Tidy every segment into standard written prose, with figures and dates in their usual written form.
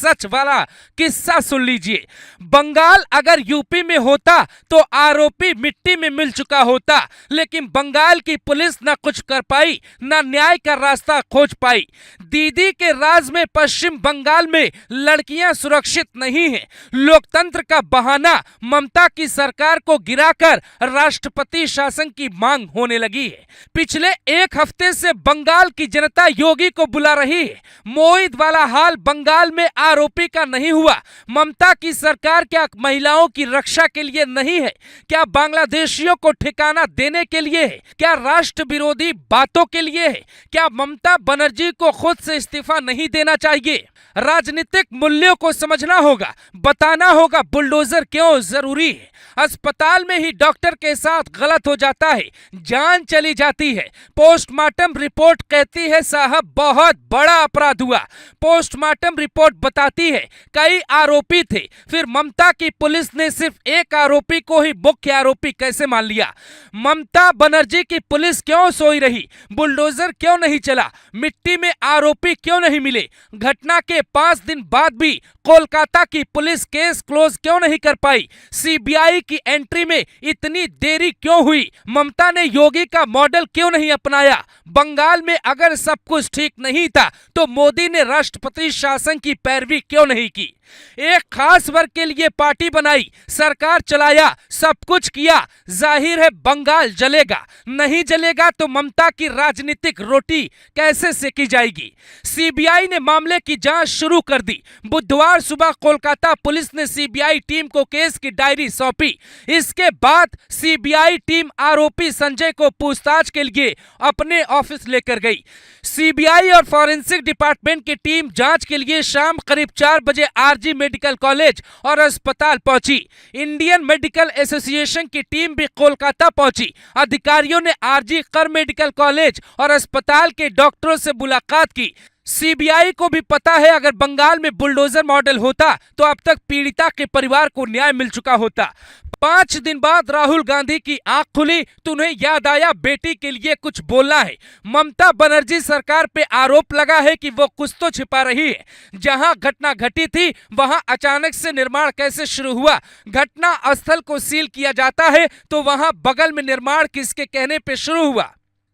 सच वाला किस्सा सुन लीजिए। बंगाल अगर यूपी में होता तो आरोपी मिट्टी में मिल चुका होता, लेकिन बंगाल की पुलिस न कुछ कर पाई, न न्याय का रास्ता खोज पाई। दीदी के राज में पश्चिम बंगाल में लड़कियां सुरक्षित नहीं हैं। लोकतंत्र का बहाना ममता की सरकार को गिराकर राष्ट्रपति शासन की मांग होने लगी है। पिछले एक हफ्ते से बंगाल की जनता योगी को बुला रही है। मोहित वाला हाल बंगाल में आरोपी का नहीं हुआ। ममता की सरकार क्या महिलाओं की रक्षा के लिए नहीं है? क्या बांग्लादेशियों को ठिकाना देने के लिए है? क्या राष्ट्र विरोधी बातों के लिए है? क्या ममता बनर्जी को खुद से इस्तीफा नहीं देना चाहिए? राजनीतिक मूल्यों को समझना होगा, बताना होगा बुलडोजर क्यों जरूरी है। अस्पताल में ही डॉक्टर के साथ गलत हो जाता है, जान चली जाती है। पोस्टमार्टम रिपोर्ट कहती है साहब बहुत बड़ा अपराध हुआ। पोस्टमार्टम रिपोर्ट बताती है कई आरोपी थे, फिर ममता की पुलिस ने सिर्फ एक आरोपी को ही मुख्य आरोपी कैसे मान लिया? ममता बनर्जी की पुलिस क्यों सोई रही? बुलडोजर क्यों नहीं चला? मिट्टी में आरोपी क्यों नहीं मिले? घटना के 5 दिन बाद भी कोलकाता की पुलिस केस क्लोज क्यों नहीं कर पाई? सीबीआई की एंट्री में इतनी देरी क्यों हुई? ममता ने योगी का मॉडल क्यों नहीं अपनाया? बंगाल में अगर सब कुछ ठीक नहीं था तो मोदी ने राष्ट्रपति शासन की पैरवी क्यों नहीं की? एक खास वर्ग के लिए पार्टी बनाई, सरकार चलाया, सब कुछ किया। जाहिर है बंगाल जलेगा। नहीं जलेगा तो ममता की राजनीतिक रोटी कैसे सेकी जाएगी? सीबीआई ने मामले की जांच शुरू कर दी। बुधवार सुबह कोलकाता पुलिस ने सीबीआई टीम को केस की डायरी सौंपी। इसके बाद सीबीआई टीम आरोपी संजय को पूछताछ के लिए अपने ऑफिस लेकर गई। सीबीआई और फॉरेंसिक डिपार्टमेंट की टीम जांच के लिए शाम करीब 4 बजे आरजी मेडिकल कॉलेज और अस्पताल पहुंची। इंडियन मेडिकल एसोसिएशन की टीम भी कोलकाता पहुंची। अधिकारियों ने आरजी कर मेडिकल कॉलेज और अस्पताल के डॉक्टरों से मुलाकात की। सीबीआई को भी पता है अगर बंगाल में बुलडोजर मॉडल होता तो अब तक पीड़िता के परिवार को न्याय मिल चुका होता। 5 दिन बाद राहुल गांधी की आंख खुली तो उन्हें याद आया बेटी के लिए कुछ बोलना है। ममता बनर्जी सरकार पे आरोप लगा है कि वो कुछ तो छिपा रही है। जहां घटना घटी थी वहां अचानक से निर्माण कैसे शुरू हुआ? घटना स्थल को सील किया जाता है तो वहां बगल में निर्माण किसके कहने पे शुरू हुआ?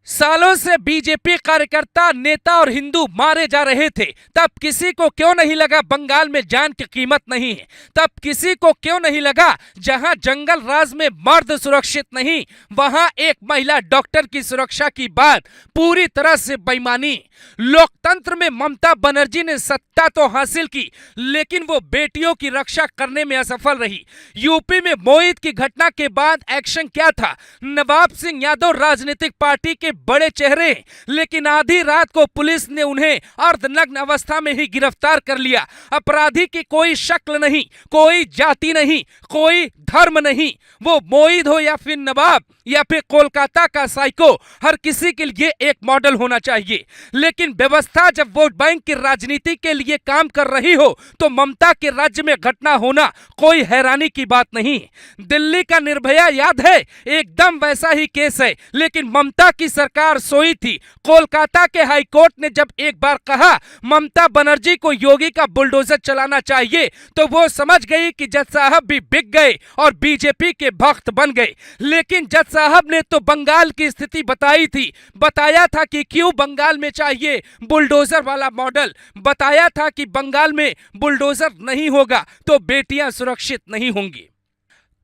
सालों से बीजेपी कार्यकर्ता, नेता और हिंदू मारे जा रहे थे। तब किसी को क्यों नहीं लगा बंगाल में जान की कीमत नहीं है? तब किसी को क्यों नहीं लगा जहां जंगल राज में मर्द सुरक्षित नहीं वहां एक महिला डॉक्टर की सुरक्षा की बात पूरी तरह से बेईमानी। लोकतंत्र में ममता बनर्जी ने सत्ता तो हासिल की लेकिन वो बेटियों की रक्षा करने में असफल रही। यूपी में मोहित की घटना के बाद एक्शन क्या था? नवाब सिंह यादव राजनीतिक पार्टी के बड़े चेहरे, लेकिन आधी रात को पुलिस ने उन्हें अर्धनग्न अवस्था में ही गिरफ्तार कर लिया। अपराधी की कोई शक्ल नहीं, कोई जाति नहीं, कोई धर्म नहीं। वो मोहित हो या फिर नवाब या फिर कोलकाता का साइको, हर किसी के लिए एक मॉडल होना चाहिए। लेकिन व्यवस्था जब वोट बैंक की राजनीति के लिए काम कर रही हो तो ममता के राज्य में घटना होना कोई हैरानी की बात नहीं। दिल्ली का निर्भया याद है? एकदम वैसा ही केस है, लेकिन ममता की सरकार सोई थी। कोलकाता के हाईकोर्ट ने जब एक बार कहा ममता बनर्जी को योगी का बुलडोजर चलाना चाहिए तो वो समझ गई कि जज साहब भी बिक गए और बीजेपी के भक्त बन गए। लेकिन जज साहब ने तो बंगाल की स्थिति बताई थी, बताया था कि क्यों बंगाल में चाहिए बुलडोजर वाला मॉडल, बताया था कि बंगाल में बुलडोजर नहीं होगा तो बेटियां सुरक्षित नहीं होंगी।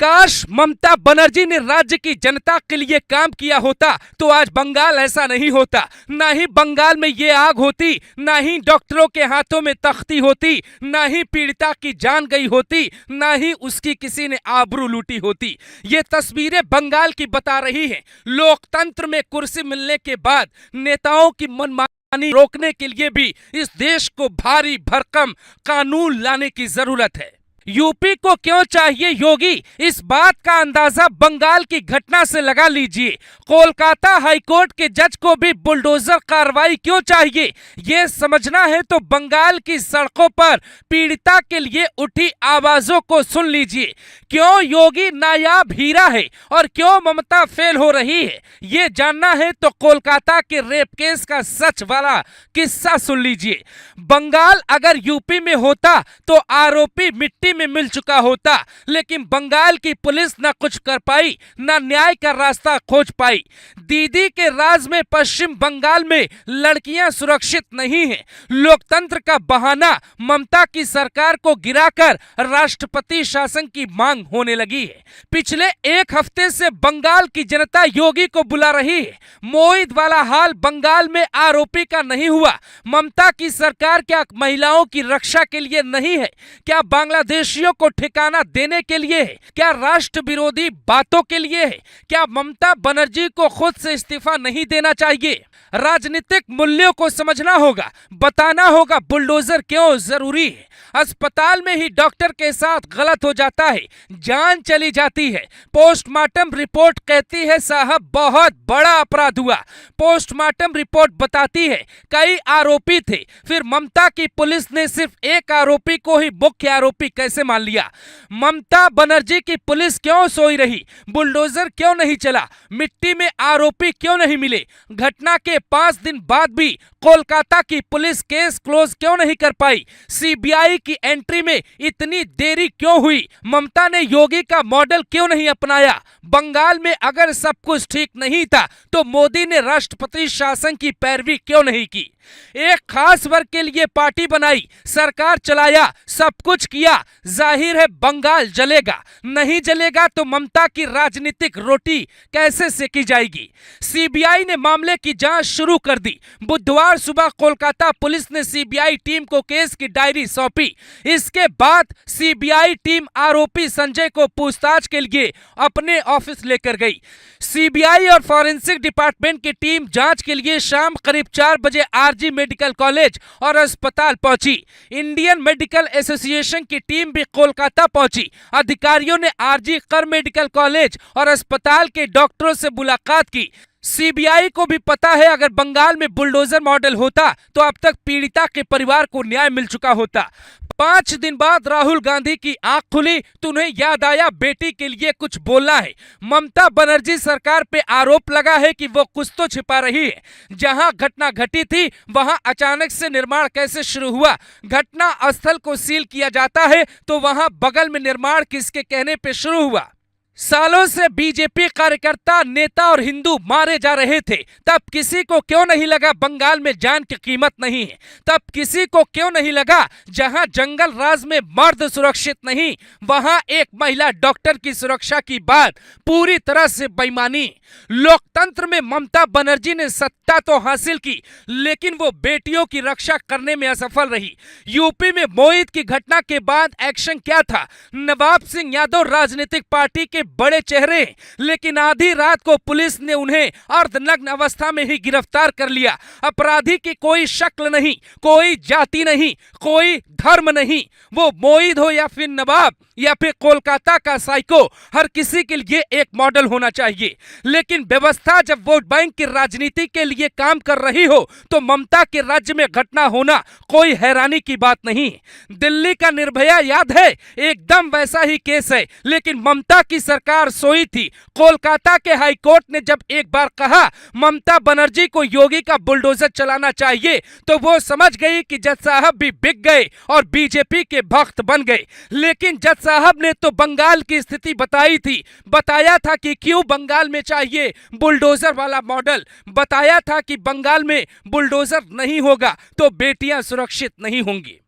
काश ममता बनर्जी ने राज्य की जनता के लिए काम किया होता तो आज बंगाल ऐसा नहीं होता। ना ही बंगाल में ये आग होती, ना ही डॉक्टरों के हाथों में तख्ती होती, ना ही पीड़िता की जान गई होती, ना ही उसकी किसी ने आबरू लूटी होती। ये तस्वीरें बंगाल की बता रही हैं। लोकतंत्र में कुर्सी मिलने के बाद नेताओं की मनमानी रोकने के लिए भी इस देश को भारी भरकम कानून लाने की जरूरत है। यूपी को क्यों चाहिए योगी, इस बात का अंदाजा बंगाल की घटना से लगा लीजिए। कोलकाता हाईकोर्ट के जज को भी बुलडोजर कार्रवाई क्यों चाहिए, ये समझना है तो बंगाल की सड़कों पर पीड़िता के लिए उठी आवाजों को सुन लीजिए। क्यों योगी नायाब हीरा है और क्यों ममता फेल हो रही है, ये जानना है तो कोलकाता के रेप केस का सच वाला किस्सा सुन लीजिए। बंगाल अगर यूपी में होता तो आरोपी मिट्टी में मिल चुका होता, लेकिन बंगाल की पुलिस न कुछ कर पाई, न न्याय का रास्ता खोज पाई। दीदी के राज में पश्चिम बंगाल में लड़कियां सुरक्षित नहीं हैं। लोकतंत्र का बहाना ममता की सरकार को गिराकर राष्ट्रपति शासन की मांग होने लगी है। पिछले एक हफ्ते से बंगाल की जनता योगी को बुला रही है। मोहित वाला हाल बंगाल में आरोपी का नहीं हुआ। ममता की सरकार क्या महिलाओं की रक्षा के लिए नहीं है, क्या बांग्लादेशियों को ठिकाना देने के लिए है, क्या राष्ट्र विरोधी बातों के लिए है, क्या ममता बनर्जी को खुद से इस्तीफा नहीं देना चाहिए। राजनीतिक मूल्यों को समझना होगा, बताना होगा बुलडोजर क्यों जरूरी है। अस्पताल में ही डॉक्टर के साथ गलत हो जाता है, जान चली जाती है। पोस्टमार्टम रिपोर्ट कहती है साहब बहुत बड़ा अपराध हुआ। पोस्टमार्टम रिपोर्ट बताती है कई आरोपी थे, फिर ममता की पुलिस ने सिर्फ एक आरोपी को ही मुख्य आरोपी कैसे मान लिया। ममता बनर्जी की पुलिस क्यों सोई रही, बुलडोजर क्यों नहीं चला, मिट्टी में आरोपी क्यों नहीं मिले। घटना के 5 दिन बाद भी कोलकाता की पुलिस केस क्लोज क्यों नहीं कर पाई। सीबीआई की एंट्री में इतनी देरी क्यों हुई। ममता ने योगी का मॉडल क्यों नहीं अपनाया। बंगाल में अगर सब कुछ ठीक नहीं था तो मोदी ने राष्ट्रपति शासन की पैरवी क्यों नहीं की। एक खास वर्ग के लिए पार्टी बनाई, सरकार चलाया, सब कुछ किया। जाहिर है बंगाल जलेगा, नहीं जलेगा तो ममता की राजनीतिक रोटी कैसे सेकी जाएगी। सीबीआई ने मामले की जांच शुरू कर दी। बुधवार सुबह कोलकाता पुलिस ने सीबीआई टीम को केस की डायरी सौंपी। इसके बाद सीबीआई टीम आरोपी संजय को पूछताछ के लिए अपने ऑफिस लेकर गई। सीबीआई और फॉरेंसिक डिपार्टमेंट की टीम जांच के लिए शाम करीब 4 बजे आरजी मेडिकल कॉलेज और अस्पताल पहुंची। इंडियन मेडिकल एसोसिएशन की टीम भी कोलकाता पहुंची। अधिकारियों ने आरजी कर मेडिकल कॉलेज और अस्पताल के डॉक्टरों से मुलाकात की। सीबीआई को भी पता है अगर बंगाल में बुलडोजर मॉडल होता तो अब तक पीड़िता के परिवार को न्याय मिल चुका होता। 5 दिन बाद राहुल गांधी की आंख खुली तो उन्हें याद आया बेटी के लिए कुछ बोलना है। ममता बनर्जी सरकार पे आरोप लगा है कि वो कुछ तो छिपा रही है। जहां घटना घटी थी वहां अचानक से निर्माण कैसे शुरू हुआ। घटना स्थल को सील किया जाता है तो वहां बगल में निर्माण किसके कहने पे शुरू हुआ। सालों से बीजेपी कार्यकर्ता, नेता और हिंदू मारे जा रहे थे। तब किसी को क्यों नहीं लगा बंगाल में जान की कीमत नहीं है। तब किसी को क्यों नहीं लगा जहां जंगल राज में मर्द सुरक्षित नहीं वहां एक महिला डॉक्टर की सुरक्षा की बात पूरी तरह से बेईमानी। लोकतंत्र में ममता बनर्जी ने सत्ता तो हासिल की लेकिन वो बेटियों की रक्षा करने में असफल रही। यूपी में मोहित की घटना के बाद एक्शन क्या था। नवाब सिंह यादव राजनीतिक पार्टी के बड़े चेहरे, लेकिन आधी रात को पुलिस ने उन्हें अर्धनग्न अवस्था में ही गिरफ्तार कर लिया। अपराधी की कोई शक्ल नहीं, कोई जाति नहीं, कोई धर्म नहीं। वो मोहित हो या फिर नवाब या फिर कोलकाता का साइको, हर किसी के लिए एक मॉडल होना चाहिए। लेकिन व्यवस्था जब वोट बैंक की राजनीति के लिए काम कर रही हो तो ममता के राज्य में घटना होना कोई हैरानी की बात नहीं। दिल्ली का निर्भया याद है, एकदम वैसा ही केस है, लेकिन ममता की सरकार सोई थी। कोलकाता के हाईकोर्ट ने जब एक बार कहा ममता बनर्जी को योगी का बुलडोजर चलाना चाहिए तो वो समझ गई कि जज साहब भी बिक गए और बीजेपी के भक्त बन गए। लेकिन जज साहब ने तो बंगाल की स्थिति बताई थी, बताया था कि क्यों बंगाल में चाहिए बुलडोजर वाला मॉडल, बताया था कि बंगाल में बुलडोजर नहीं होगा तो बेटियां सुरक्षित नहीं होंगी।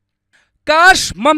काश ममता